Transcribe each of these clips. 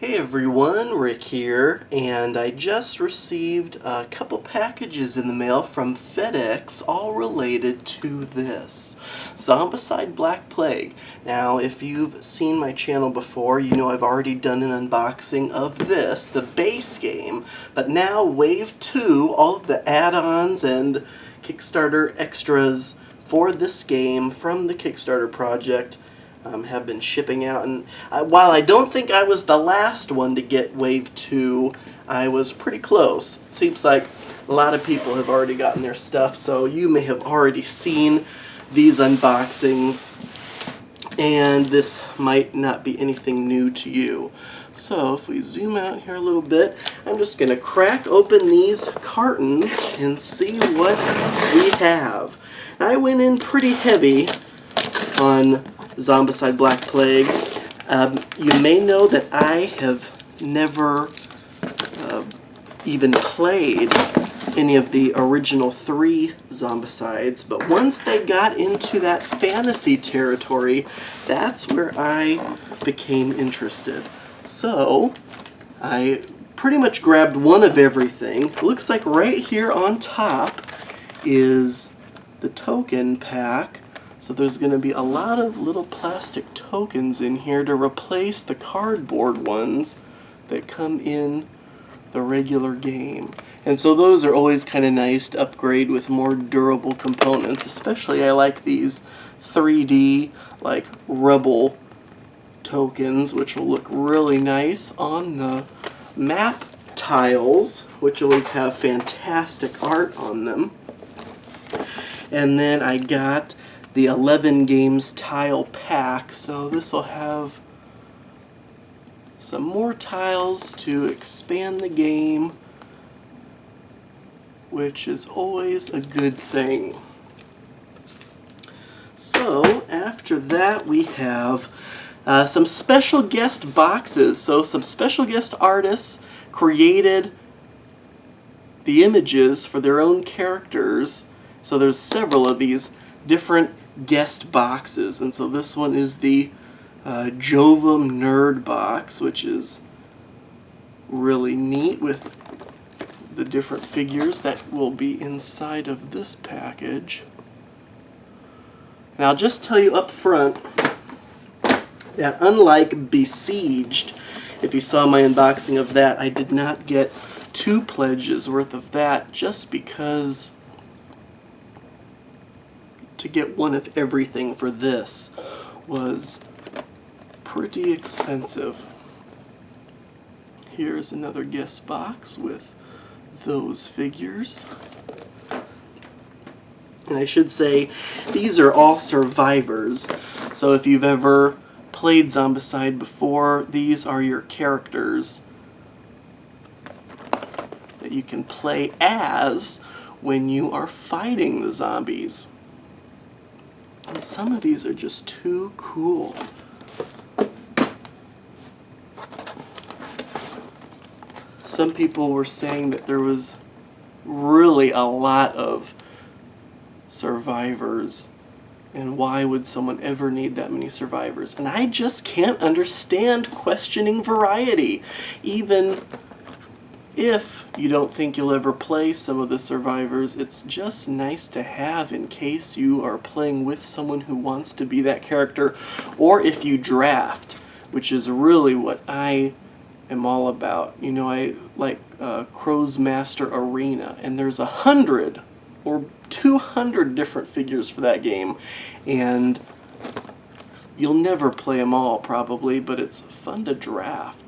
Hey everyone, Rick here, and I just received a couple packages in the mail from FedEx, all related to this, Zombicide Black Plague. Now, if you've seen my channel before, you know I've already done an unboxing of this, the base game, but now Wave 2, all of the add-ons and Kickstarter extras for this game from the Kickstarter project have been shipping out, and while I don't think I was the last one to get Wave 2, I was pretty close. It seems like a lot of people have already gotten their stuff, so you may have already seen these unboxings, and this might not be anything new to you. So if we zoom out here a little bit, I'm just going to crack open these cartons and see what we have. And I went in pretty heavy on Zombicide Black Plague. You may know that I have never even played any of the original 3 Zombicides, but once they got into that fantasy territory, that's where I became interested. So I pretty much grabbed one of everything. It looks like right here on top is the token pack. So there's going to be a lot of little plastic tokens in here to replace the cardboard ones that come in the regular game. And so those are always kind of nice to upgrade with more durable components. Especially I like these 3D like rubble tokens, which will look really nice on the map tiles, which always have fantastic art on them. And then I got the 11 games tile pack, so this will have some more tiles to expand the game, which is always a good thing. So after that we have some special guest boxes. So some special guest artists created the images for their own characters. So there's several of these different guest boxes, and so this one is the Jovum Nerd box, which is really neat with the different figures that will be inside of this package. And I'll just tell you up front that unlike Besieged, if you saw my unboxing of that, I did not get 2 pledges worth of that just because to get one of everything for this was pretty expensive. Here's another guest box with those figures. And I should say, these are all survivors. So if you've ever played Zombicide before, these are your characters that you can play as when you are fighting the zombies. And some of these are just too cool. Some people were saying that there was really a lot of survivors, and why would someone ever need that many survivors? And I just can't understand questioning variety. Even if you don't think you'll ever play some of the survivors, it's just nice to have in case you are playing with someone who wants to be that character, or if you draft, which is really what I am all about. You know, I like Crow's Master Arena, and there's 100 or 200 different figures for that game, and you'll never play them all probably, but it's fun to draft.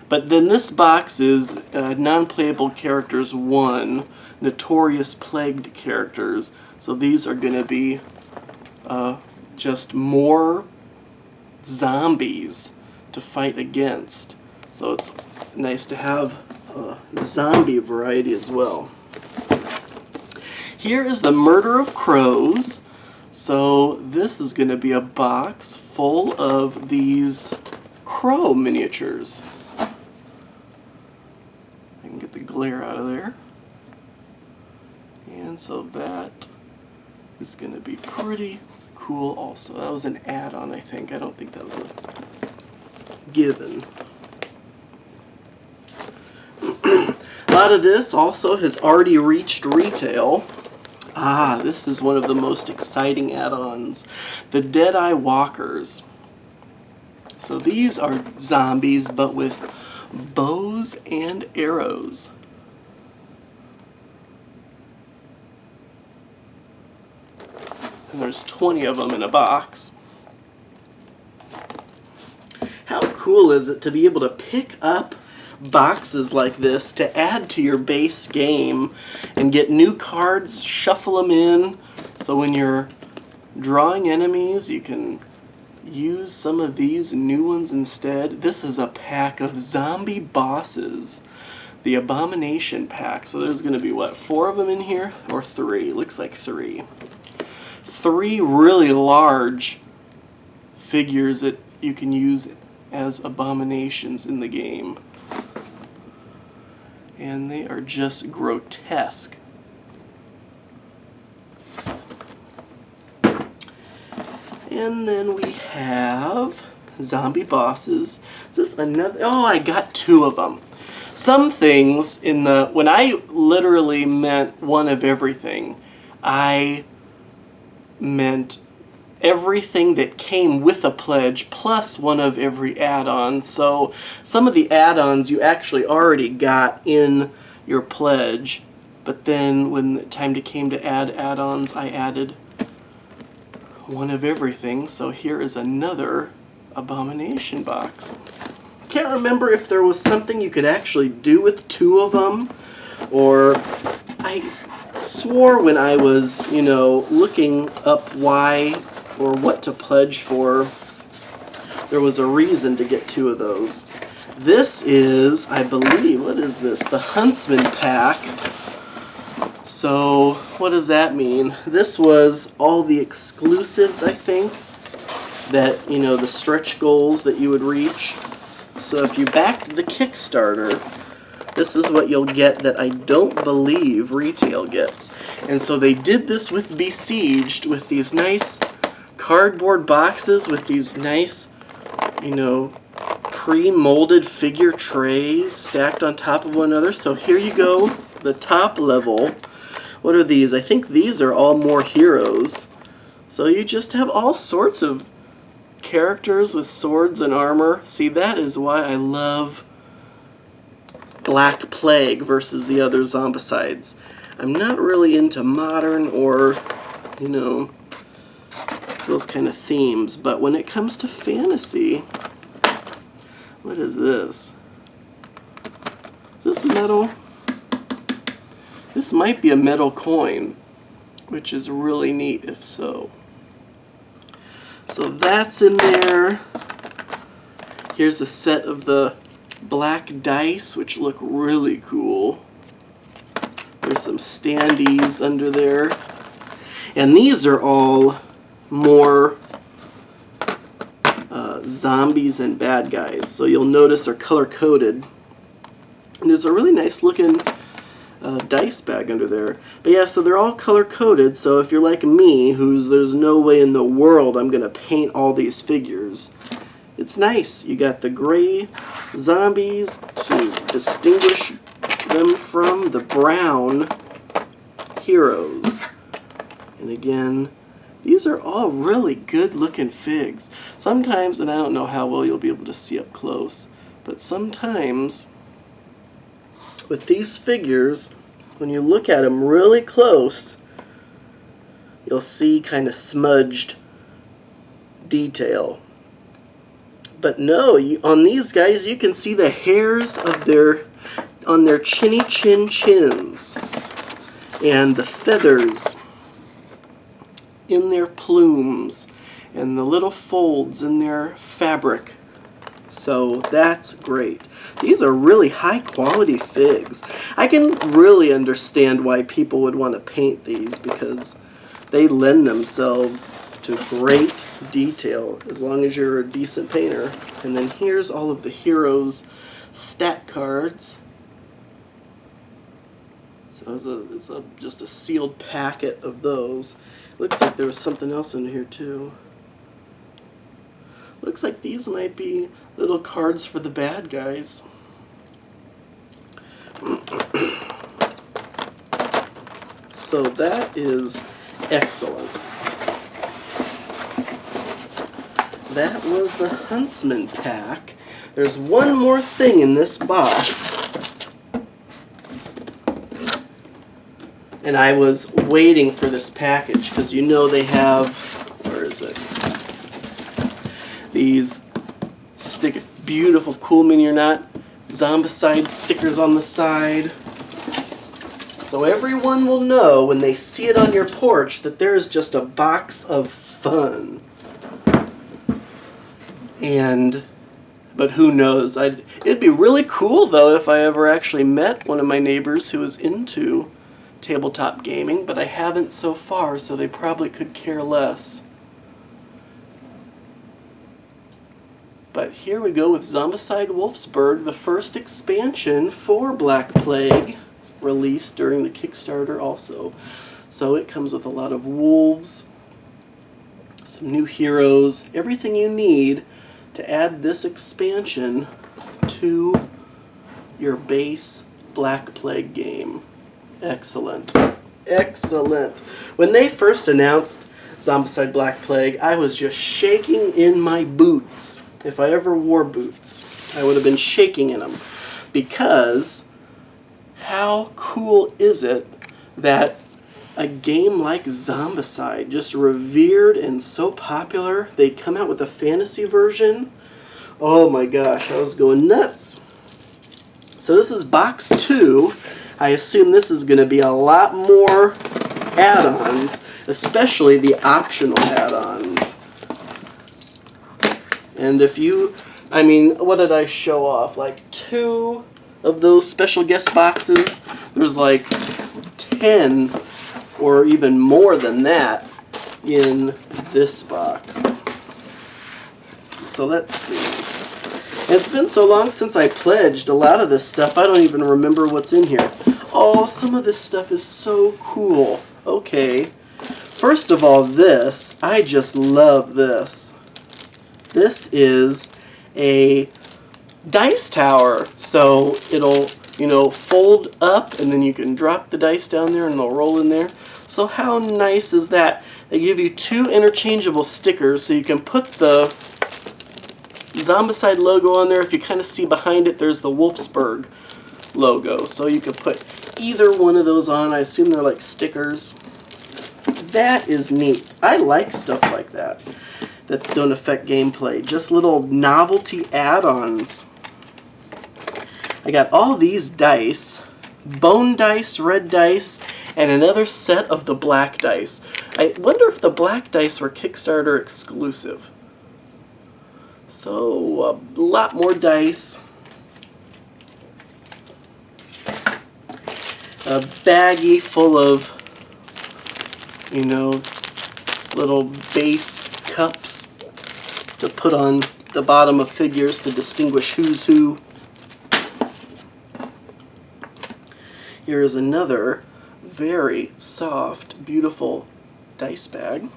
But then this box is non-playable characters 1, Notorious plagued characters. So these are going to be just more zombies to fight against. So it's nice to have zombie variety as well. Here is the Murder of Crows. So this is going to be a box full of these crow miniatures. Get the glare out of there. And so that is going to be pretty cool also. That was an add-on, I think. I don't think that was a given. lot of this also has already reached retail. Ah, this is one of the most exciting add-ons. The Deadeye Walkers. So these are zombies, but with bows and arrows. And there's 20 of them in a box. How cool is it to be able to pick up boxes like this to add to your base game and get new cards, shuffle them in, so when you're drawing enemies you can use some of these new ones instead. This is a pack of zombie bosses, the Abomination pack. So there's going to be, what, 4 of them in here? Or 3? Looks like 3. 3 really large figures that you can use as abominations in the game. And they are just grotesque. And then we have zombie bosses. Is this another? Oh, I got 2 of them. Some things in the, when I literally meant one of everything, I meant everything that came with a pledge plus one of every add-on. So some of the add-ons you actually already got in your pledge, but then when the time came to add add-ons, I added one of everything. So here is another Abomination box. Can't remember if there was something you could actually do with 2 of them, or I swore when I was, you know, looking up why or what to pledge for, there was a reason to get 2 of those. This is, I believe, what is this? The Huntsman pack. So what does that mean? This was all the exclusives, I think, that, you know, the stretch goals that you would reach. So if you backed the Kickstarter, this is what you'll get that I don't believe retail gets. And so they did this with Besieged, with these nice cardboard boxes with these nice, you know, pre-molded figure trays stacked on top of one another. So here you go, the top level. What are these? I think these are all more heroes. So you just have all sorts of characters with swords and armor. See, that is why I love Black Plague versus the other Zombicides. I'm not really into modern or, you know, those kind of themes, but when it comes to fantasy, what is this? Is this metal? This might be a metal coin, which is really neat if so. So that's in there. Here's a set of the black dice, which look really cool. There's some standees under there. And these are all more zombies and bad guys. So you'll notice they're color-coded. And there's a really nice looking dice bag under there. But yeah, so they're all color-coded, so if you're like me, there's no way in the world I'm going to paint all these figures, it's nice. You got the gray zombies to distinguish them from the brown heroes. And again, these are all really good looking figs. Sometimes, and I don't know how well you'll be able to see up close, but sometimes with these figures, when you look at them really close, you'll see kind of smudged detail. But no, on these guys you can see the hairs of on their chinny chins and the feathers in their plumes and the little folds in their fabric. So that's great. These are really high quality figs. I can really understand why people would want to paint these, because they lend themselves to great detail as long as you're a decent painter. And then here's all of the heroes' stat cards. So it's just a sealed packet of those. Looks like there was something else in here too. Looks like these might be little cards for the bad guys. So that is excellent. That was the Huntsman pack. There's one more thing in this box. And I was waiting for this package because you know they have, where is it? These beautiful Cool Mini or Not Zombicide stickers on the side. So everyone will know when they see it on your porch that there is just a box of fun. But who knows? It'd be really cool though if I ever actually met one of my neighbors who was into tabletop gaming, but I haven't so far, so they probably could care less. But here we go with Zombicide Wolfsburg, the first expansion for Black Plague, released during the Kickstarter also. So it comes with a lot of wolves, some new heroes, everything you need to add this expansion to your base Black Plague game. Excellent. Excellent. When they first announced Zombicide Black Plague, I was just shaking in my boots. If I ever wore boots, I would have been shaking in them. Because how cool is it that a game like Zombicide, just revered and so popular, they come out with a fantasy version? Oh my gosh, I was going nuts. So this is box 2. I assume this is going to be a lot more add-ons, especially the optional add-ons. And if you, I mean, what did I show off? Like 2 of those special guest boxes? There's like 10 or even more than that in this box. So let's see. It's been so long since I pledged a lot of this stuff, I don't even remember what's in here. Oh, some of this stuff is so cool. Okay. First of all, this. I just love this. This is a dice tower. So it'll, you know, fold up and then you can drop the dice down there and they'll roll in there. So how nice is that? They give you 2 interchangeable stickers so you can put the Zombicide logo on there. If you kind of see behind it, there's the Wolfsburg logo. So you can put either one of those on. I assume they're like stickers. That is neat. I like stuff like that that don't affect gameplay. Just little novelty add-ons. I got all these dice. Bone dice, red dice, and another set of the black dice. I wonder if the black dice were Kickstarter exclusive. So, a lot more dice. A baggie full of, you know, little base cups to put on the bottom of figures to distinguish who's who. Here is another very soft, beautiful dice bag.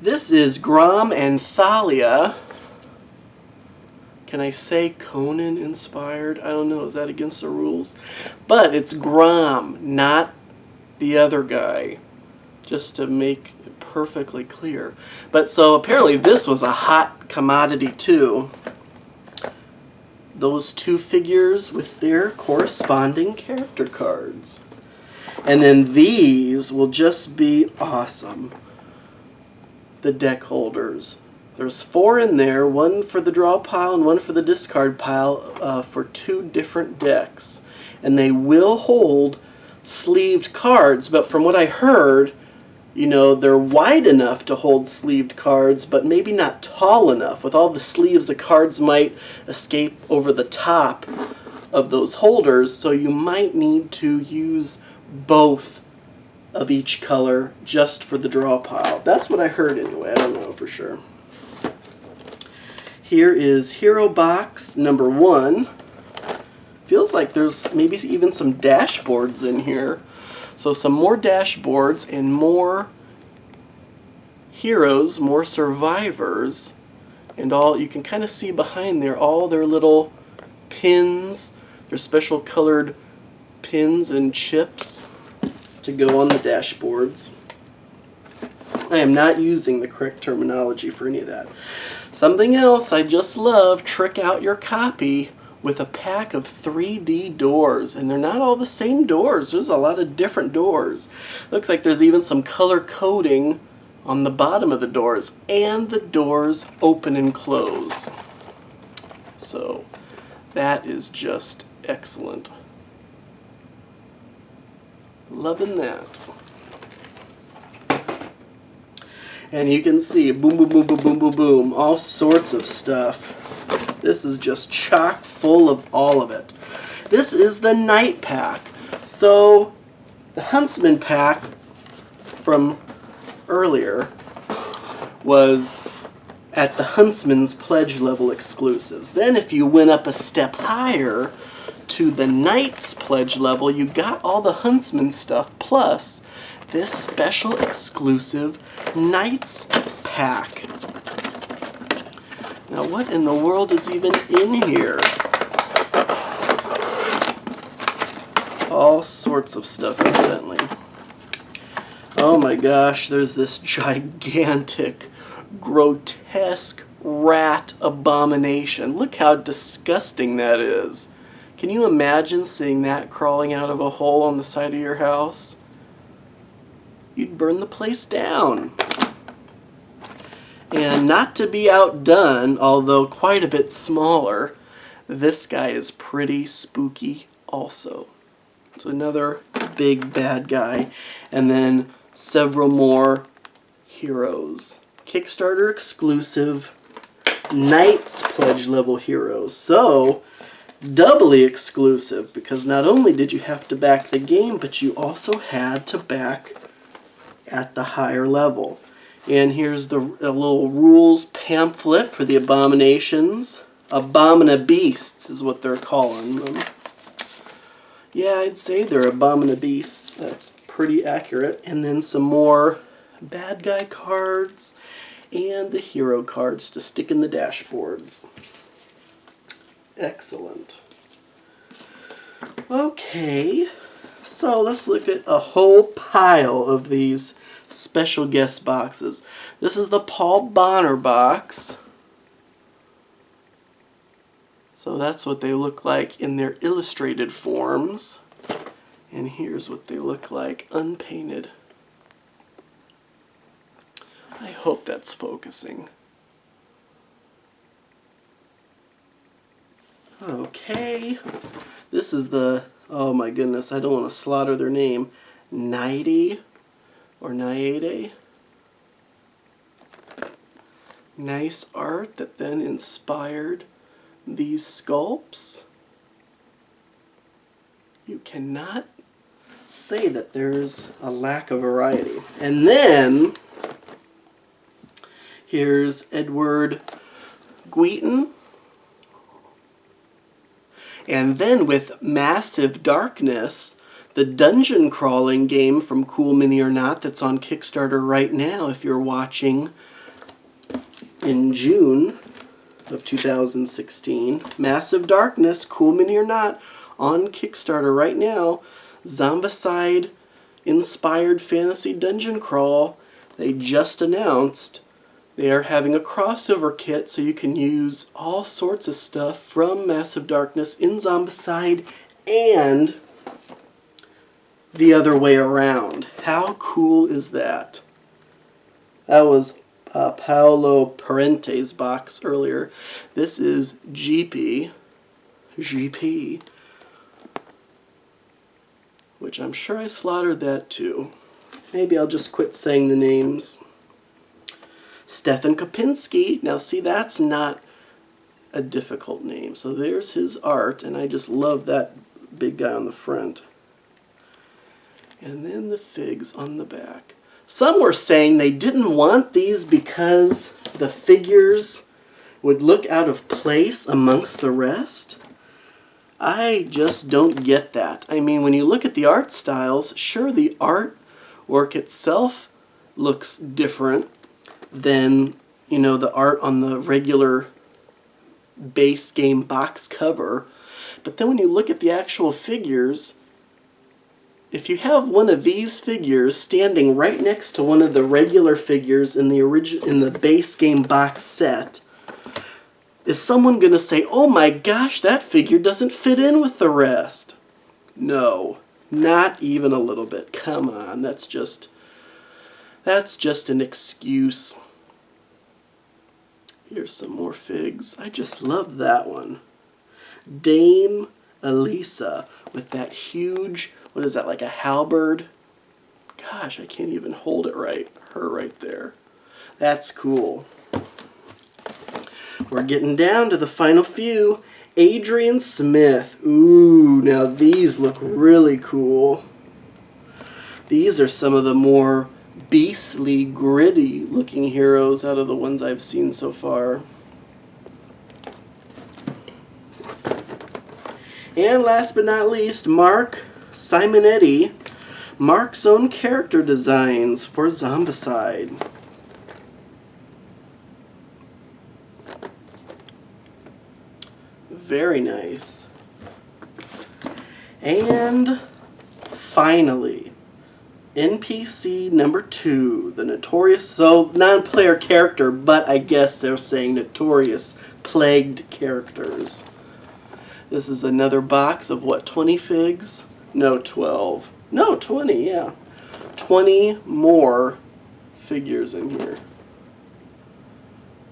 This is Grom and Thalia. Can I say Conan inspired? I don't know. Is that against the rules? But it's Grom, not the other guy. Just to make it perfectly clear. But so apparently this was a hot commodity too. Those 2 figures with their corresponding character cards. And then these will just be awesome. The deck holders. There's 4 in there, 1 for the draw pile and 1 for the discard pile for 2 different decks. And they will hold sleeved cards, but from what I heard, you know, they're wide enough to hold sleeved cards, but maybe not tall enough. With all the sleeves, the cards might escape over the top of those holders, so you might need to use both of each color just for the draw pile. That's what I heard anyway. I don't know for sure. Here is Hero Box number 1. Feels like there's maybe even some dashboards in here. So some more dashboards and more heroes, more survivors, and all. You can kind of see behind there all their little pins, their special colored pins and chips to go on the dashboards. I am not using the correct terminology for any of that. Something else I just love, trick out your copy with a pack of 3D doors. And they're not all the same doors. There's a lot of different doors. Looks like there's even some color coding on the bottom of the doors. And the doors open and close. So that is just excellent. Loving that. And you can see boom, boom, boom, boom, boom, boom, boom, all sorts of stuff. This is just chock full of all of it. This is the night pack. So the Huntsman pack from earlier was at the Huntsman's pledge level exclusives. Then if you went up a step higher to the Knight's pledge level, you got all the Huntsman stuff plus this special exclusive Knight's pack. Now what in the world is even in here? All sorts of stuff, evidently. Oh my gosh, there's this gigantic, grotesque rat abomination. Look how disgusting that is. Can you imagine seeing that crawling out of a hole on the side of your house? You'd burn the place down. And not to be outdone, although quite a bit smaller, this guy is pretty spooky also. It's another big bad guy. And then several more heroes. Kickstarter exclusive Knight's pledge level heroes. So, doubly exclusive, because not only did you have to back the game, but you also had to back at the higher level. And here's a little rules pamphlet for the abominations. Abomina-beasts is what they're calling them. Yeah, I'd say they're abomina-beasts. That's pretty accurate. And then some more bad guy cards and the hero cards to stick in the dashboards. Excellent. Okay, so let's look at a whole pile of these special guest boxes. This is the Paul Bonner box. So that's what they look like in their illustrated forms. And here's what they look like unpainted. I hope that's focusing. Okay, this is the, oh my goodness, I don't want to slaughter their name, Nighty or Naide. Nice art that then inspired these sculpts. You cannot say that there's a lack of variety. And then here's Edward Guiton. And then with Massive Darkness, the dungeon crawling game from Cool Mini or Not that's on Kickstarter right now if you're watching in June of 2016. Massive Darkness, Cool Mini or Not, on Kickstarter right now. Zombicide inspired fantasy dungeon crawl. They just announced they are having a crossover kit so you can use all sorts of stuff from Massive Darkness in Zombicide and the other way around. How cool is that? That was Paolo Parente's box earlier. This is GP, which I'm sure I slaughtered that too. Maybe I'll just quit saying the names. Stefan Kopinski. Now see, that's not a difficult name. So there's his art, and I just love that big guy on the front. And then the figs on the back. Some were saying they didn't want these because the figures would look out of place amongst the rest. I just don't get that. I mean, when you look at the art styles, sure, the artwork itself looks different than, you know, the art on the regular base game box cover. But then when you look at the actual figures, if you have one of these figures standing right next to one of the regular figures in the base game box set, is someone going to say, "Oh my gosh, that figure doesn't fit in with the rest"? No, not even a little bit. Come on, that's just an excuse. Here's some more figs. I just love that one. Dame Elisa with that huge, what is that, like a halberd? Gosh, I can't even hold it right. Her right there. That's cool. We're getting down to the final few. Adrien Smith. Ooh, now these look really cool. These are some of the more beastly, gritty looking heroes out of the ones I've seen so far. And last but not least, Mark Simonetti. Mark's own character designs for Zombicide. Very nice. And finally, NPC number 2, the Notorious, so non-player character, but I guess they're saying Notorious plagued characters. This is another box of what, 20 figs? No, 12. No, 20, yeah. 20 more figures in here.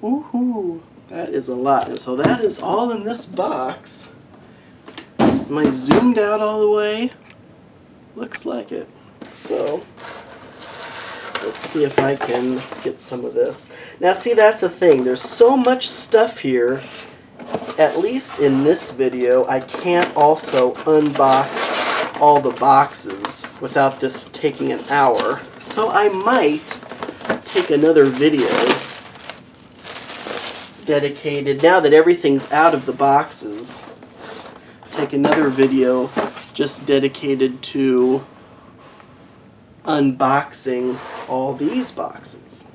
Woohoo! That is a lot. And so that is all in this box. Am I zoomed out all the way? Looks like it. So, let's see if I can get some of this. Now see, that's the thing. There's so much stuff here. At least in this video, I can't also unbox all the boxes without this taking an hour. So I might take another video dedicated, now that everything's out of the boxes, take another video just dedicated to unboxing all these boxes.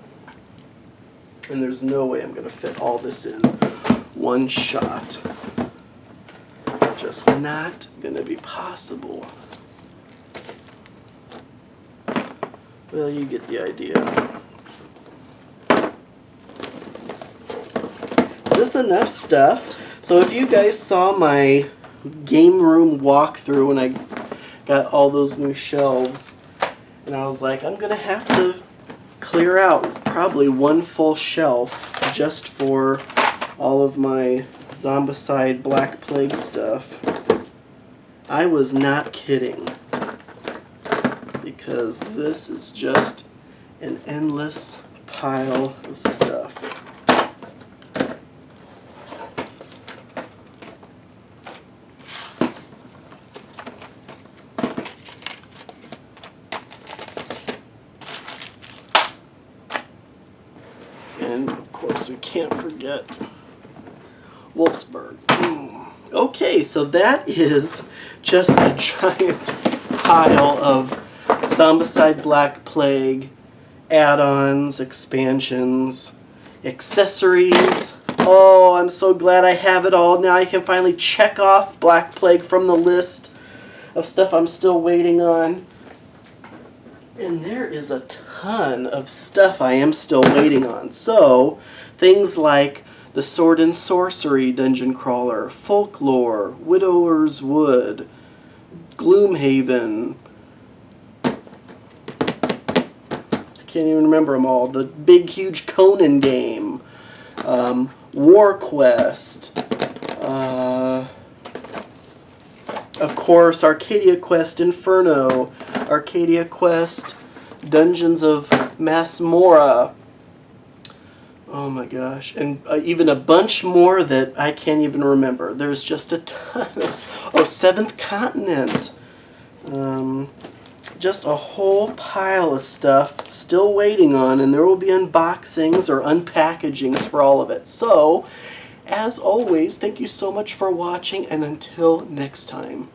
And there's no way I'm going to fit all this in one shot. Just not going to be possible. Well, you get the idea. Is this enough stuff? So if you guys saw my game room walkthrough when I got all those new shelves, and I was like, I'm going to have to clear out probably one full shelf just for all of my Zombicide Black Plague stuff. I was not kidding, because this is just an endless pile of stuff. And of course we can't forget Wolfsburg. Boom. Okay, so that is just a giant pile of Zombicide Black Plague, add-ons, expansions, accessories. Oh, I'm so glad I have it all. Now I can finally check off Black Plague from the list of stuff I'm still waiting on. And there is a ton of stuff I am still waiting on. So, things like the Sword and Sorcery Dungeon Crawler, Folklore, Widower's Wood, Gloomhaven. I can't even remember them all. The big, huge Conan game. War Quest. Of course, Arcadia Quest Inferno. Arcadia Quest Dungeons of Masmorra. Oh my gosh, and even a bunch more that I can't even remember. There's just a ton of, oh, Seventh Continent. Just a whole pile of stuff still waiting on, and there will be unboxings or unpackagings for all of it. So, as always, thank you so much for watching, and until next time.